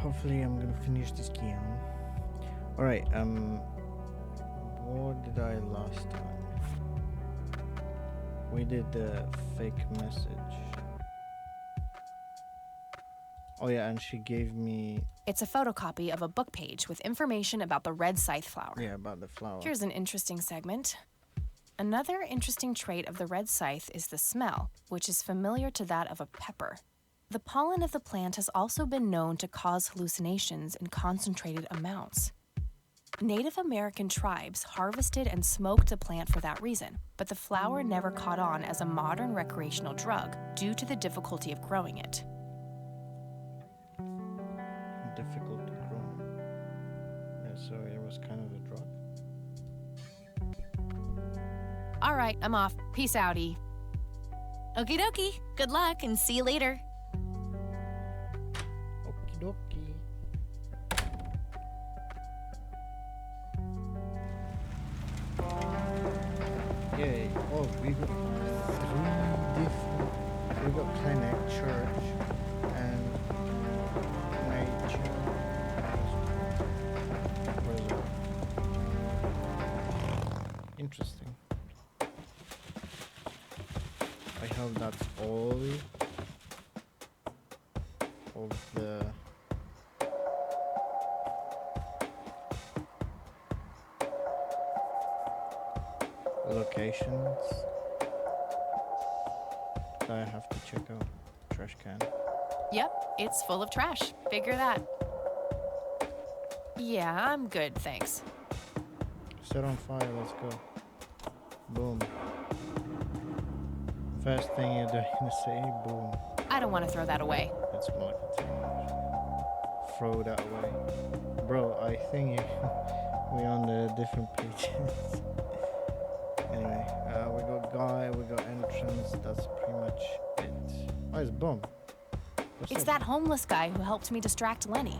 Hopefully I'm gonna finish this game. Alright, what did I last time? We did the fake message. Oh yeah, and she gave me... It's a photocopy of a book page with information about the red scythe flower. Yeah, about the flower. Here's an interesting segment. Another interesting trait of the red scythe is the smell, which is familiar to that of a pepper. The pollen of the plant has also been known to cause hallucinations in concentrated amounts. Native American tribes harvested and smoked the plant for that reason, but the flower never caught on as a modern recreational drug due to the difficulty of growing it. Difficult to grow. Yeah, so it was kind of a drug. All right, I'm off. Peace outie. Okie dokie. Good luck and see you later. Okie dokie. Yay. Oh, we got 3 different... We got clinic, church, and nature. Resort. Interesting. I hope that's all of the locations that I have to check out. Trash can. Yep, it's full of trash. Figure that. Yeah, I'm good, thanks. Set on fire, let's go. Boom. First thing you're going to say, boom. I don't want to throw that away. It's more like a thing. Throw that away. Bro, I think we're on the different pages. Anyway, we got guy, we got entrance, that's pretty much it. Oh, it's boom. What's It's up? that homeless guy who helped me distract Lenny.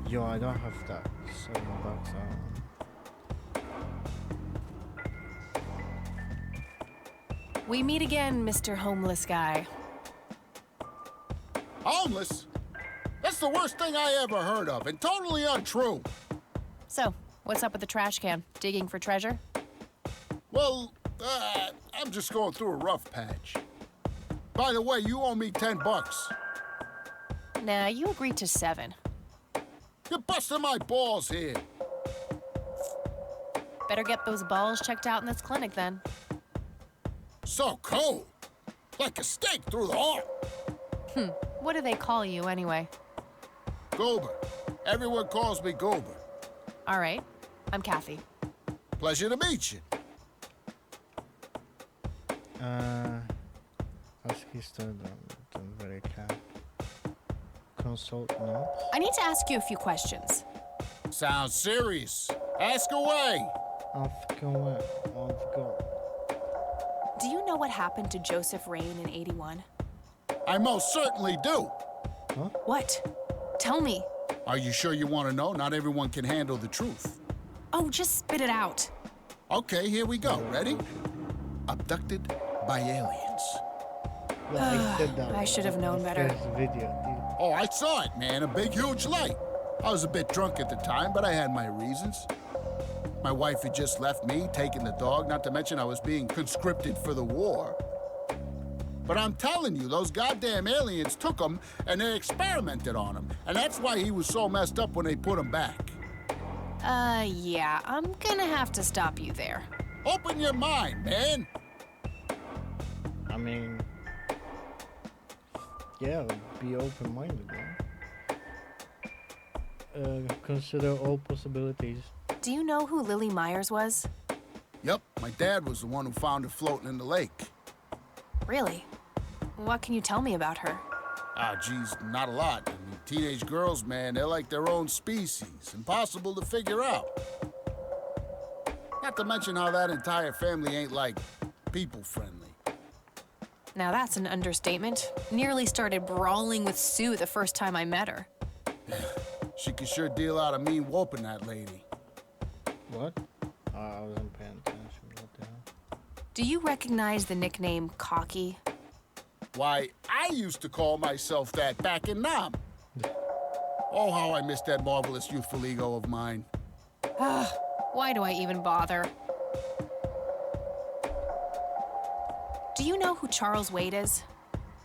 Yo, I don't have that $7 We meet again, Mr. Homeless Guy. Homeless? That's the worst thing I ever heard of, and totally untrue. So, what's up with the trash can? Digging for treasure? Well, I'm just going through a rough patch. By the way, you owe me $10. Nah, you agreed to 7. You're busting my balls here. Better get those balls checked out in this clinic then. So cold. Like a stake through the heart. What do they call you anyway? Goober. Everyone calls me Goober. All right, I'm Kathy. Pleasure to meet you. Ask history, don't very care. Consult notes. I need to ask you a few questions. Sounds serious. Ask away. I've got. Do you know what happened to Joseph Rain in 81? I most certainly do. What? Tell me. Are you sure you want to know? Not everyone can handle the truth. Oh, just spit it out. Okay, here we go. Ready? Abducted by aliens. Yeah, I said that. I should have known better. First video, dude. Oh, I saw it, man. A big, huge light. I was a bit drunk at the time, but I had my reasons. My wife had just left me, taking the dog, not to mention I was being conscripted for the war. But I'm telling you, those goddamn aliens took him and they experimented on him. And that's why he was so messed up when they put him back. Yeah, I'm gonna have to stop you there. Open your mind, man. I mean, yeah, be open-minded, man. Consider all possibilities. Do you know who Lily Myers was? Yep, my dad was the one who found her floating in the lake. Really? What can you tell me about her? Ah, geez, not a lot. I mean, teenage girls, man, they're like their own species. Impossible to figure out. Not to mention how that entire family ain't, like, people-friendly. Now that's an understatement. Nearly started brawling with Sue the first time I met her. She could sure deal out a mean whooping, that lady. What? I wasn't paying attention. What the hell? Do you recognize the nickname Cocky? Why, I used to call myself that back in Nam. Oh, how I miss that marvelous youthful ego of mine. Why do I even bother? Do you know who Charles Wade is?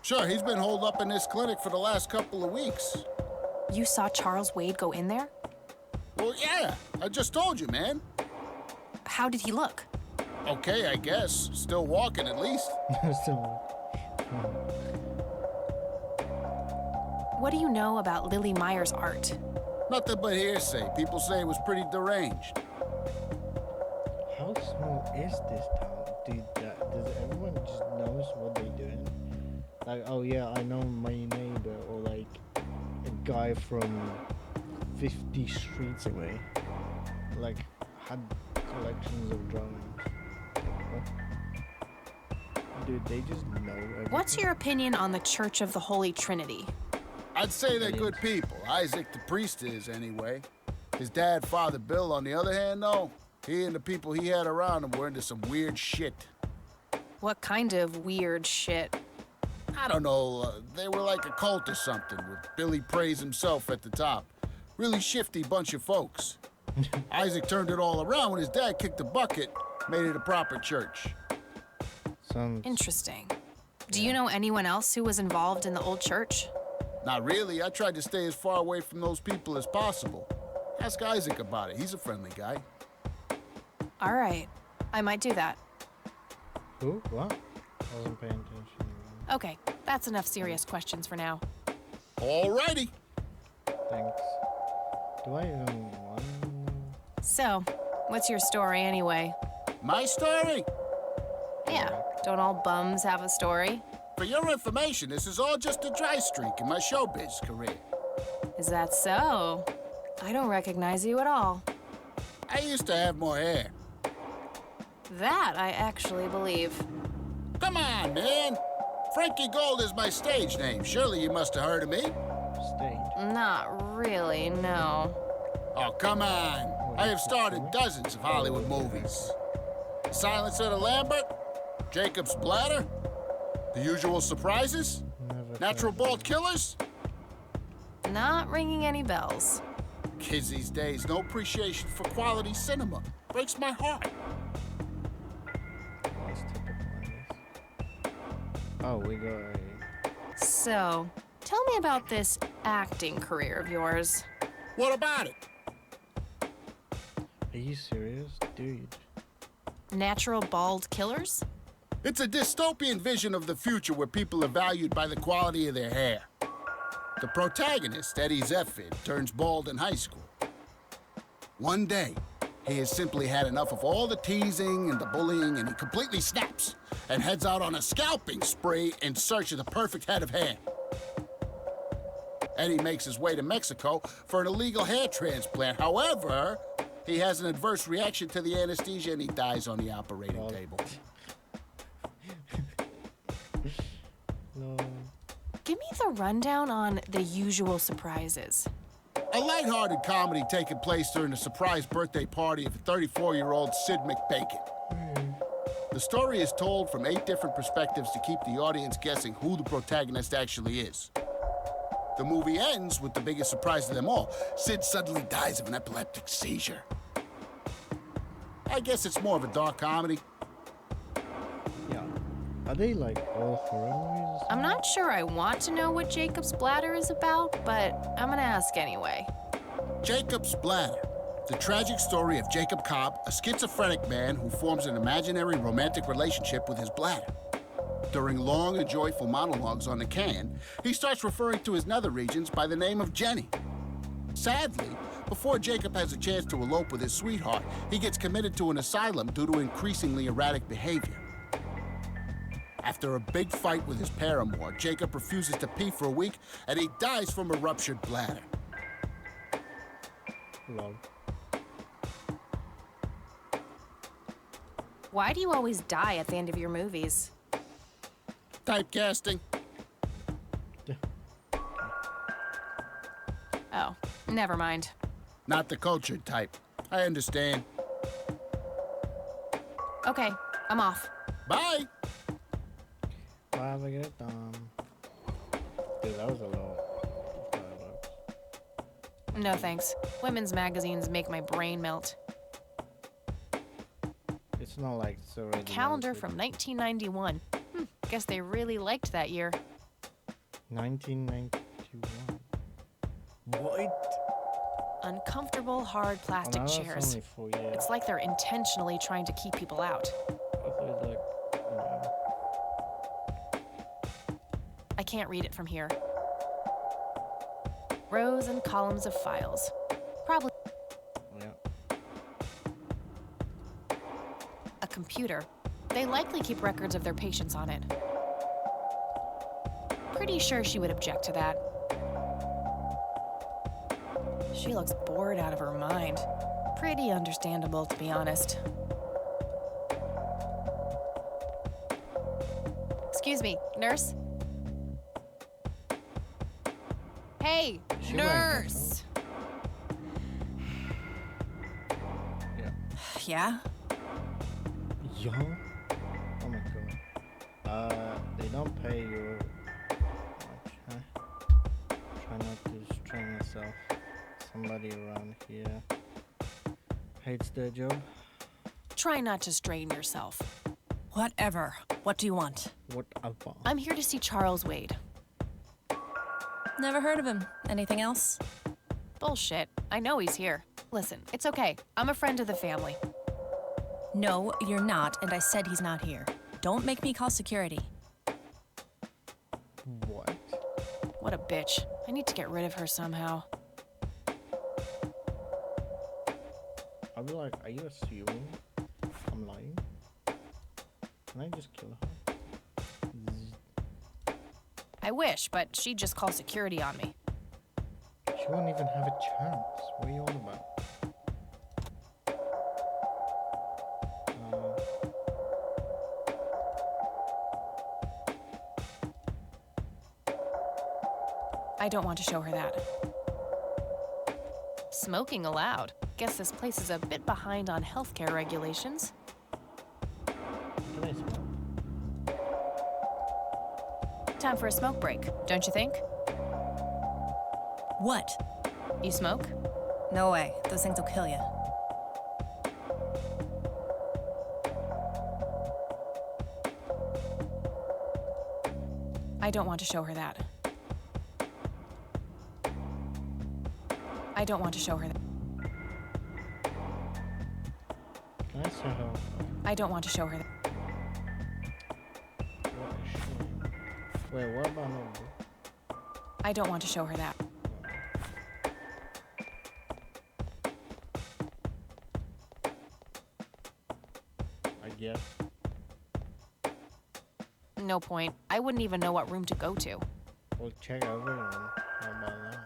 Sure, he's been holed up in this clinic for the last couple of weeks. You saw Charles Wade go in there? Well, yeah, I just told you, man. How did he look? Okay, I guess. Still walking, at least. So, What do you know about Lily Meyer's art? Nothing but hearsay. People say it was pretty deranged. how small is this town? Does everyone just knows what they're doing? Like, oh yeah, I know my neighbor, or like a guy from 50 streets away, like had collections of drawings. Like, what? Dude, they just know everything. What's your opinion on the Church of the Holy Trinity? I'd say they're good people. Isaac the priest is, anyway. His dad, Father Bill, on the other hand, though, he and the people he had around him were into some weird shit. What kind of weird shit? I don't know, they were like a cult or something, with Billy Praise himself at the top. Really shifty bunch of folks. Isaac turned it all around when his dad kicked the bucket, made it a proper church. Sounds Interesting. Do you know anyone else who was involved in the old church? Not really, I tried to stay as far away from those people as possible. Ask Isaac about it, he's a friendly guy. All right, I might do that. who? What? I wasn't paying attention. Okay, that's enough serious questions for now. Alrighty. Thanks. Do I even want to know? So, what's your story anyway? My story? Yeah, don't all bums have a story? For your information, this is all just a dry streak in my showbiz career. Is that so? I don't recognize you at all. I used to have more hair. That I actually believe. Come on, man. Frankie Gold is my stage name. Surely you must have heard of me. Stage. Not really, no. Oh, come on. I have starred in dozens of Hollywood movies. Silence of the Lambert, Jacob's Bladder, The Usual Surprises, Never Natural heard. Born Killers. Not ringing any bells. Kids these days, no appreciation for quality cinema. Breaks my heart. That's typical, I guess. Oh, we got a... So, tell me about this acting career of yours. What about it? Are you serious? Dude. Natural bald killers? It's a dystopian vision of the future where people are valued by the quality of their hair. The protagonist, Eddie Zephyr, turns bald in high school. One day, he has simply had enough of all the teasing and the bullying, and he completely snaps and heads out on a scalping spree in search of the perfect head of hair. Eddie makes his way to Mexico for an illegal hair transplant. However, he has an adverse reaction to the anesthesia and he dies on the operating table. No. Give me the rundown on The Usual Surprises. A lighthearted comedy taking place during the surprise birthday party of 34-year-old Sid McBacon. The story is told from 8 different perspectives to keep the audience guessing who the protagonist actually is. The movie ends with the biggest surprise of them all. Sid suddenly dies of an epileptic seizure. I guess it's more of a dark comedy. Yeah. Are they like all horror movies? I'm not sure I want to know what Jacob's Bladder is about, but I'm gonna ask anyway. Jacob's Bladder. The tragic story of Jacob Cobb, a schizophrenic man who forms an imaginary romantic relationship with his bladder. During long and joyful monologues on the can, he starts referring to his nether regions by the name of Jenny. Sadly, before Jacob has a chance to elope with his sweetheart, he gets committed to an asylum due to increasingly erratic behavior. After a big fight with his paramour, Jacob refuses to pee for a week, and he dies from a ruptured bladder. Lol. Why do you always die at the end of your movies? Typecasting. Oh, never mind. Not the cultured type. I understand. Okay, I'm off. Bye! Have a good time. Dude, that was a lot. No thanks. Women's magazines make my brain melt. It's not like it's already. Calendar melted. from 1991. Guess they really liked that year. 1991. What? Uncomfortable, hard Oh, plastic now that's chairs. only 4 years. It's like they're intentionally trying to keep people out. I thought it was like, I can't read it from here. Rows and columns of files. Probably yeah. a computer. They likely keep records of their patients on it. Pretty sure she would object to that. She looks bored out of her mind. Pretty understandable, to be honest. Excuse me, nurse? Hey, She wearing nurse! Yeah. Yeah? Yo? Oh my god. They don't pay you much, huh? Try not to strain yourself. Somebody around here hates their job. Try not to strain yourself. Whatever. What do you want? Whatever. I'm here to see Charles Wade. Never heard of him. Anything else? Bullshit. I know he's here. Listen, it's okay. I'm a friend of the family. No, you're not, and I said he's not here. Don't make me call security. What? What a bitch. I need to get rid of her somehow. I'll be like, are you assuming I'm lying? Can I just kill her? I wish, but she'd just call security on me. She won't even have a chance. What are you on about? I don't want to show her that. Smoking allowed. Guess this place is a bit behind on healthcare regulations. Can I smoke? Time for a smoke break, don't you think? What? You smoke? No way. Those things will kill you. I don't want to show her that. I don't want to show her that. Can I say her? I don't want to show her that. What is she? Wait, what about no? I don't want to show her that. I guess. No point. I wouldn't even know what room to go to. We'll check everyone. How about that?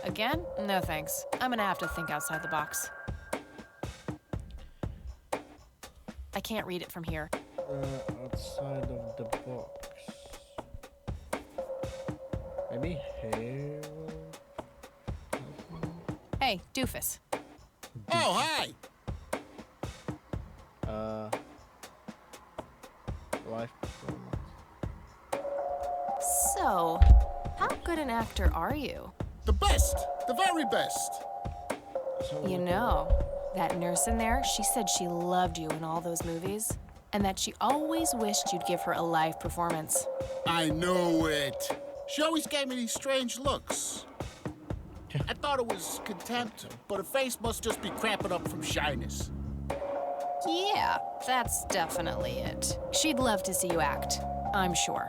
Again? No thanks. I'm gonna have to think outside the box. I can't read it from here. Outside of the box. Maybe here. Hey, doofus. Oh, hi! Live performance. So, how good an actor are you? The best! The very best! So You know, that nurse in there, she said she loved you in all those movies, and that she always wished you'd give her a live performance. I knew it. She always gave me these strange looks. I thought it was contempt, but her face must just be cramping up from shyness. Yeah, that's definitely it. She'd love to see you act, I'm sure.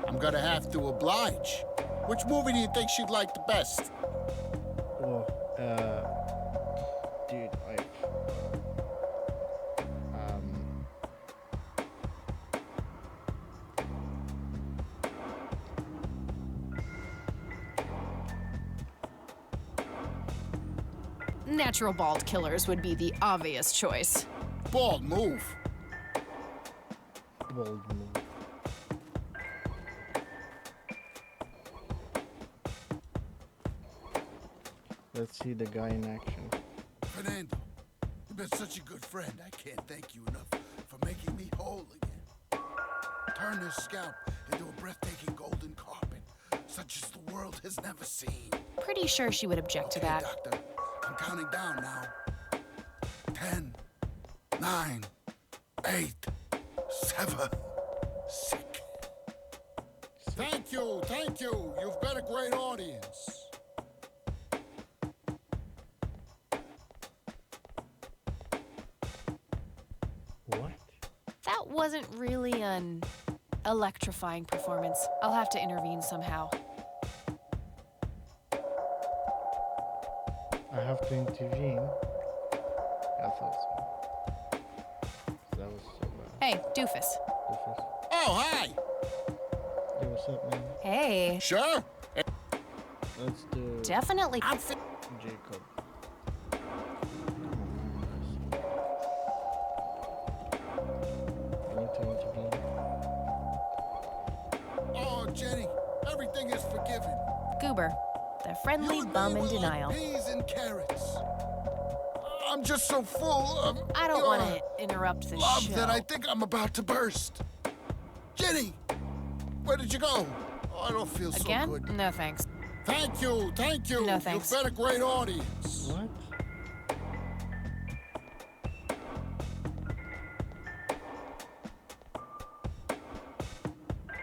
I'm gonna have to oblige. Which movie do you think she'd like the best? Well, dude, Natural bald killers would be the obvious choice. Bald move. bold move. Let's see the guy in action. Fernando, you've been such a good friend. I can't thank you enough for making me whole again. Turn this scalp into a breathtaking golden carpet, such as the world has never seen. Pretty sure she would object to Okay, that. Doctor, I'm counting down now. 10, 9, 8, 7, 6. Thank you, thank you. You've been a great audience. What? That wasn't really an electrifying performance. I'll have to intervene somehow. I have to intervene. I thought so. That was so bad. Hey, doofus. Doofus. Oh, hi. Yo, what's up, man? Hey. Sure. Let's do Definitely. Jacob. I need to intervene. Oh, Jenny, everything is forgiven. Goober, the friendly You and bum me in were like denial. peas and carrots. I'm just so full of I don't your want to interrupt the love show. that I think I'm about to burst. Jenny, where did you go? Oh, I don't feel Again? so good. No thanks. Thank you, thank you. No, thanks. You've been a great audience. What?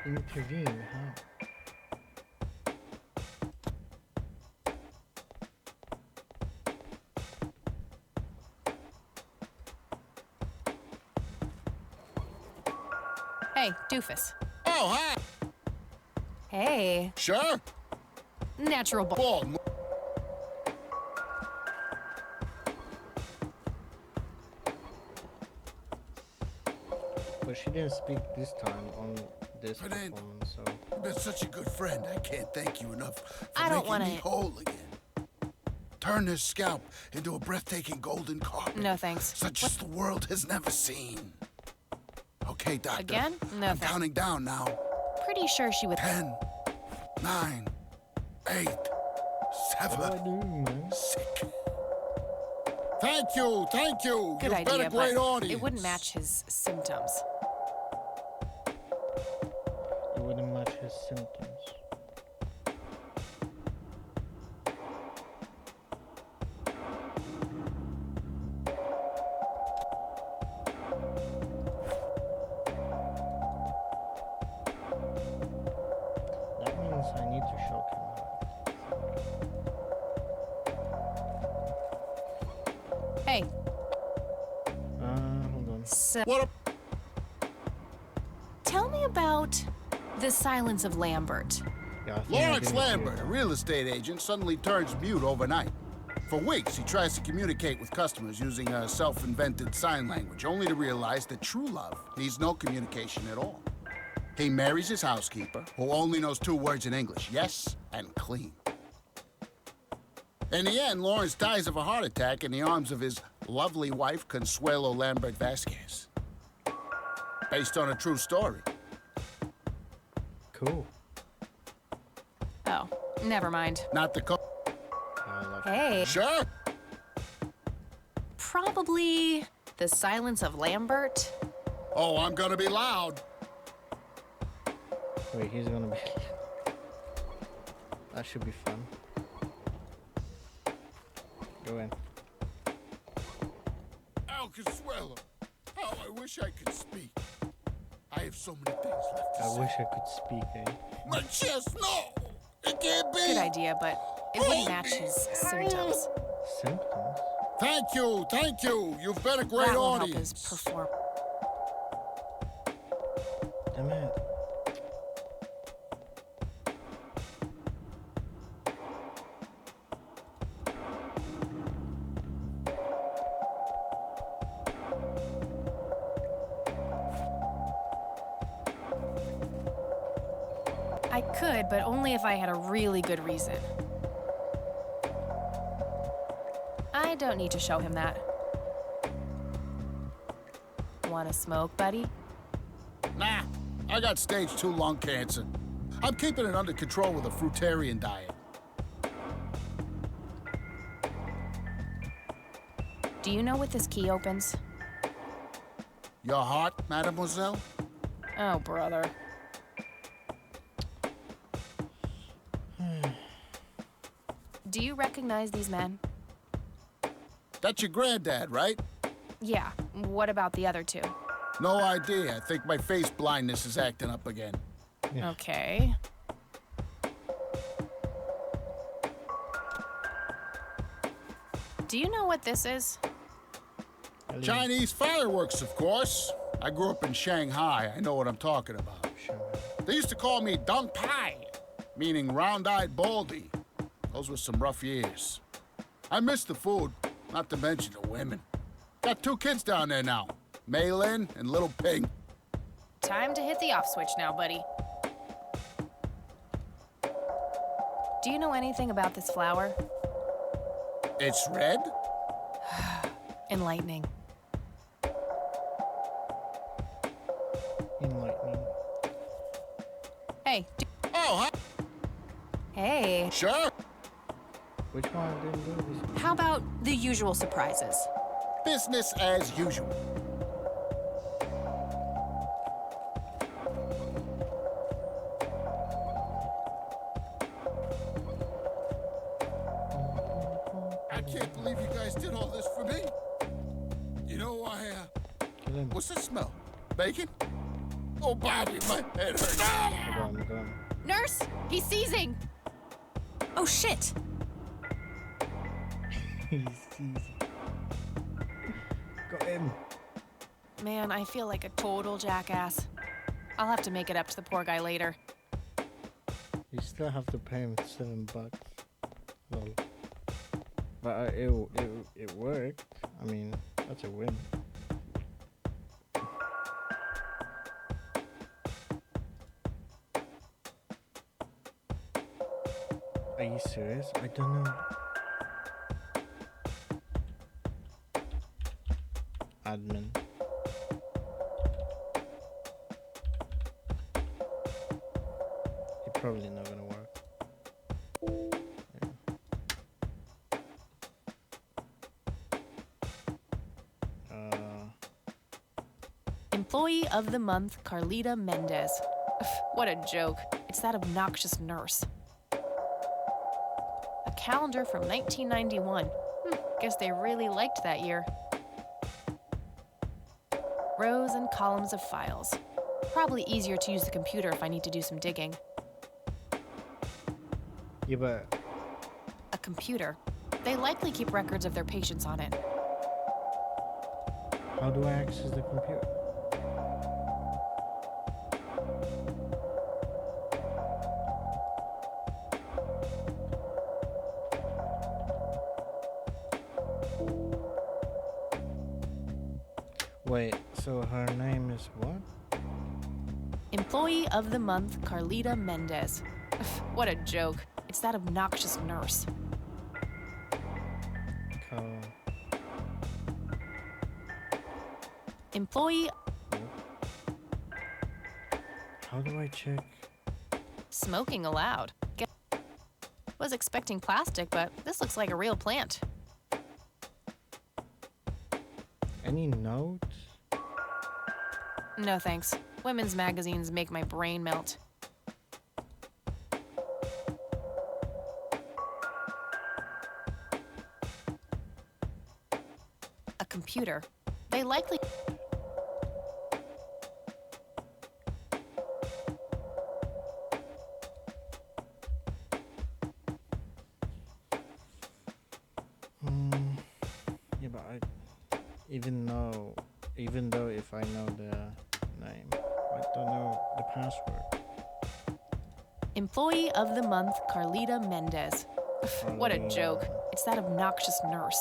Intervene, how? Hey, doofus. Oh, hi. Hey. Sure. Natural ball. Ball. But she didn't speak this time on this Fernando. performance, so You've been such a good friend. I can't thank you enough for I don't making wanna- me whole again. Turn this scalp into a breathtaking golden carpet. No thanks. Such as the world has never seen. Okay, Doctor. Again? No I'm thanks. counting down now. Pretty sure she would. 10, 9, 8, what do I 7, do, man? 6. Thank you, thank you. Good You've been idea, a great but audience. it wouldn't match his symptoms. It wouldn't match his symptoms. That means I need to shock him. Hey, Hold on. so What a tell me about the silence of Lambert. Yeah, I think I Lawrence didn't hear Lambert, a that. real estate agent, suddenly turns mute overnight. For weeks, he tries to communicate with customers using a self-invented sign language, only to realize that true love needs no communication at all. He marries his housekeeper, who only knows 2 words in English, yes and clean. In the end, Lawrence dies of a heart attack in the arms of his lovely wife, Consuelo Lambert Vasquez. Based on a true story. Cool. Oh, never mind. Not the I love Hey, Sure. probably the silence of Lambert. Oh, I'm gonna be loud. Wait, he's gonna be. That should be fun. Go in. Al Consuelo, how I wish I could speak. I have so many things left to I say. wish I could speak, eh? My chest, no! It can't be! Good idea, but it wouldn't match his symptoms. Symptoms? Thank you, thank you! You've been a great That won't help his audience. perform. Damn it. I could, but only if I had a really good reason. I don't need to show him that. Wanna smoke, buddy? Nah, I got stage 2 lung cancer. I'm keeping it under control with a fruitarian diet. Do you know what this key opens? Your heart, mademoiselle? Oh, brother. Do you recognize these men? That's your granddad, right? Yeah. What about the other two? No idea. I think my face blindness is acting up again. Yeah. Okay. Do you know what this is? Hello. Chinese fireworks, of course. I grew up in Shanghai. I know what I'm talking about. Sure. They used to call me Dong Pai, meaning round-eyed baldy. Those were some rough years. I miss the food, not to mention the women. Got 2 kids down there now, Mei Lin and Little Ping. Time to hit the off switch now, buddy. Do you know anything about this flower? It's red? Enlightening. Enlightening. Hey. Oh, huh? Hey. Sure. Which one didn't do this? How about the usual surprises? Business as usual. I can't believe you guys did all this for me. You know, Kill him. what's the smell? Bacon? Oh, Bobby, my head hurts. Go on, go on. Nurse! He's seizing! Oh shit! He's easy. Got him. Man, I feel like a total jackass. I'll have to make it up to the poor guy later. You still have to pay him $7. Lol. But it worked. I mean, that's a win. Are you serious? I don't know. Admin. It's probably not gonna work. Yeah. Employee of the month, Carlita Mendez. What a joke. It's that obnoxious nurse. A calendar from 1991. Guess they really liked that year. Rows and columns of files. Probably easier to use the computer if I need to do some digging. Yeah, but A computer. They likely keep records of their patients on it. how do I access the computer? Wait, so her name is what? Employee of the month, Carlita Mendez. What a joke. It's that obnoxious nurse. Car- Employee How do I check? smoking allowed. Was expecting plastic, but this looks like a real plant. Any notes? No thanks. Women's magazines make my brain melt. A computer. They likely... Yeah, but even though if I know the name, I don't know the password. Employee of the month, Carlita Mendez. What a joke. It's that obnoxious nurse.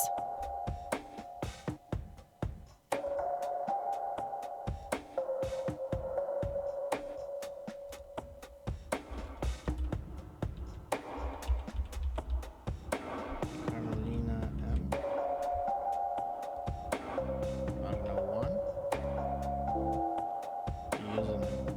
Carolina M. I don't know, one. Username.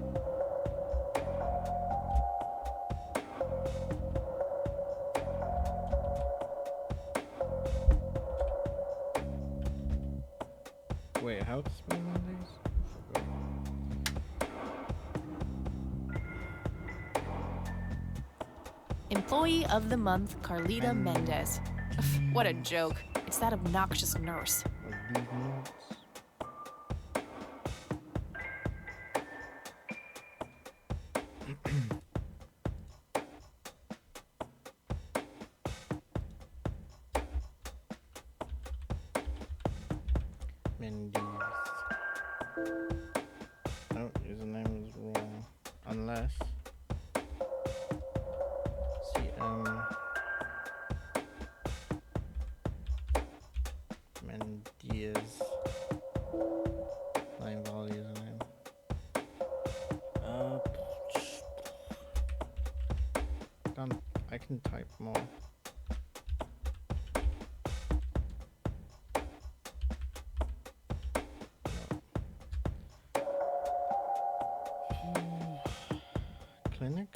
Wait, how to spell Mondays? Forgot. Employee of the Month, Carlita Mendez. What a joke. It's that obnoxious nurse. Like these notes. Mendes. No, username is wrong. Unless. Mendes. Line value username. I can type more. Clinic?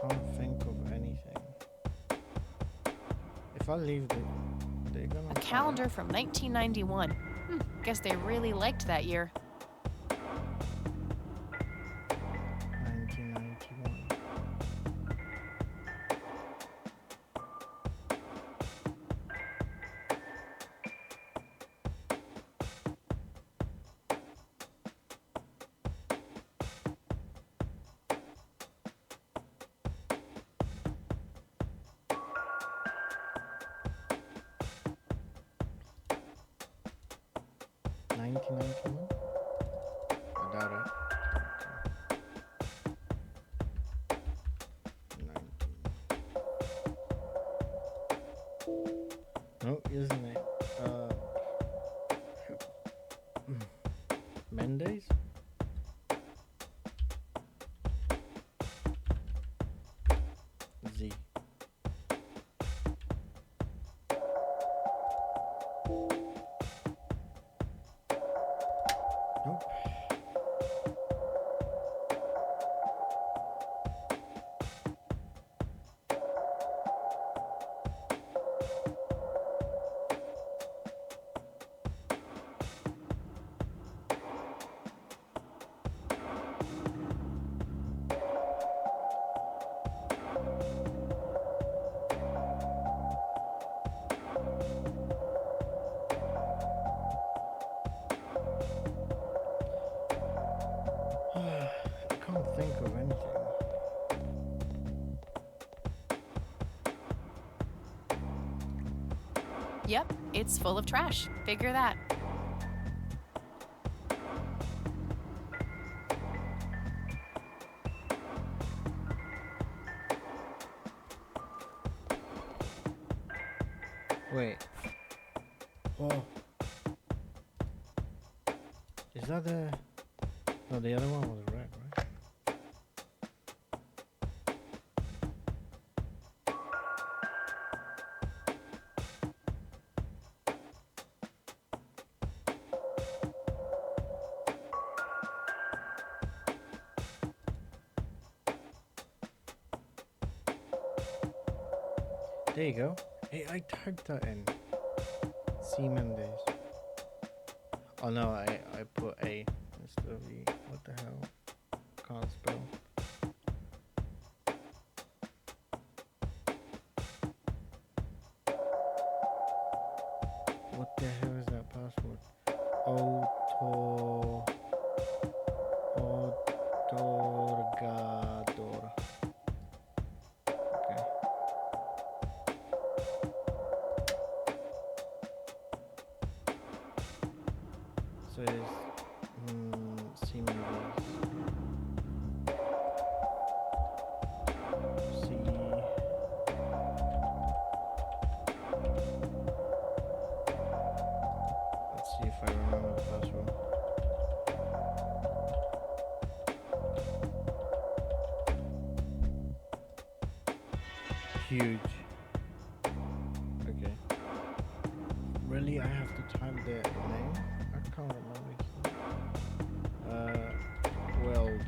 Can't think of anything. If I leave they're gonna A calendar from 1991. Guess they really liked that year. 1991. I doubt it. 19. No, username. Mendes? Z. Nope. I can't think of anything. Yep, it's full of trash. Figure that. Wait. Oh. Is that the... No, the other one was red, right? There you go. Hey, I typed that in. C Mendes. Oh no, I put A instead of E. What the hell? Can't spell. What the hell is that password? Otorgador. Okay. So it's C Mendes. C. Let's see if I remember the password. huge. Okay. Really, I have to type the name? I can't remember. Weld.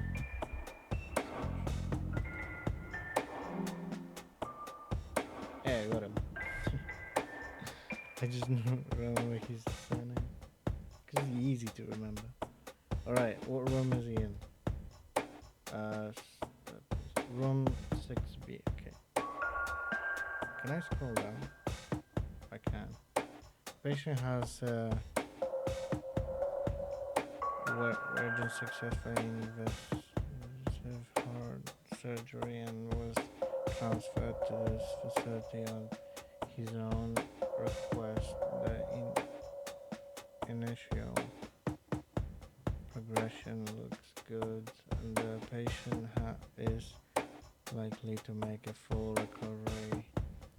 Yeah, I got him. I just remember his surname. Because it's easy to remember. Alright, what room is he in? Room 6B. Okay. Can I scroll down? I can. Patient has urgent successful invasive heart surgery and was transferred to this facility on his own request. The initial progression looks good, and the patient is likely to make a full recovery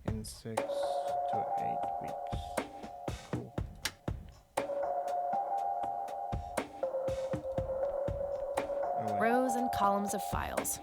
in 6 to 8 weeks. Cool. Alright. Rows and columns of files.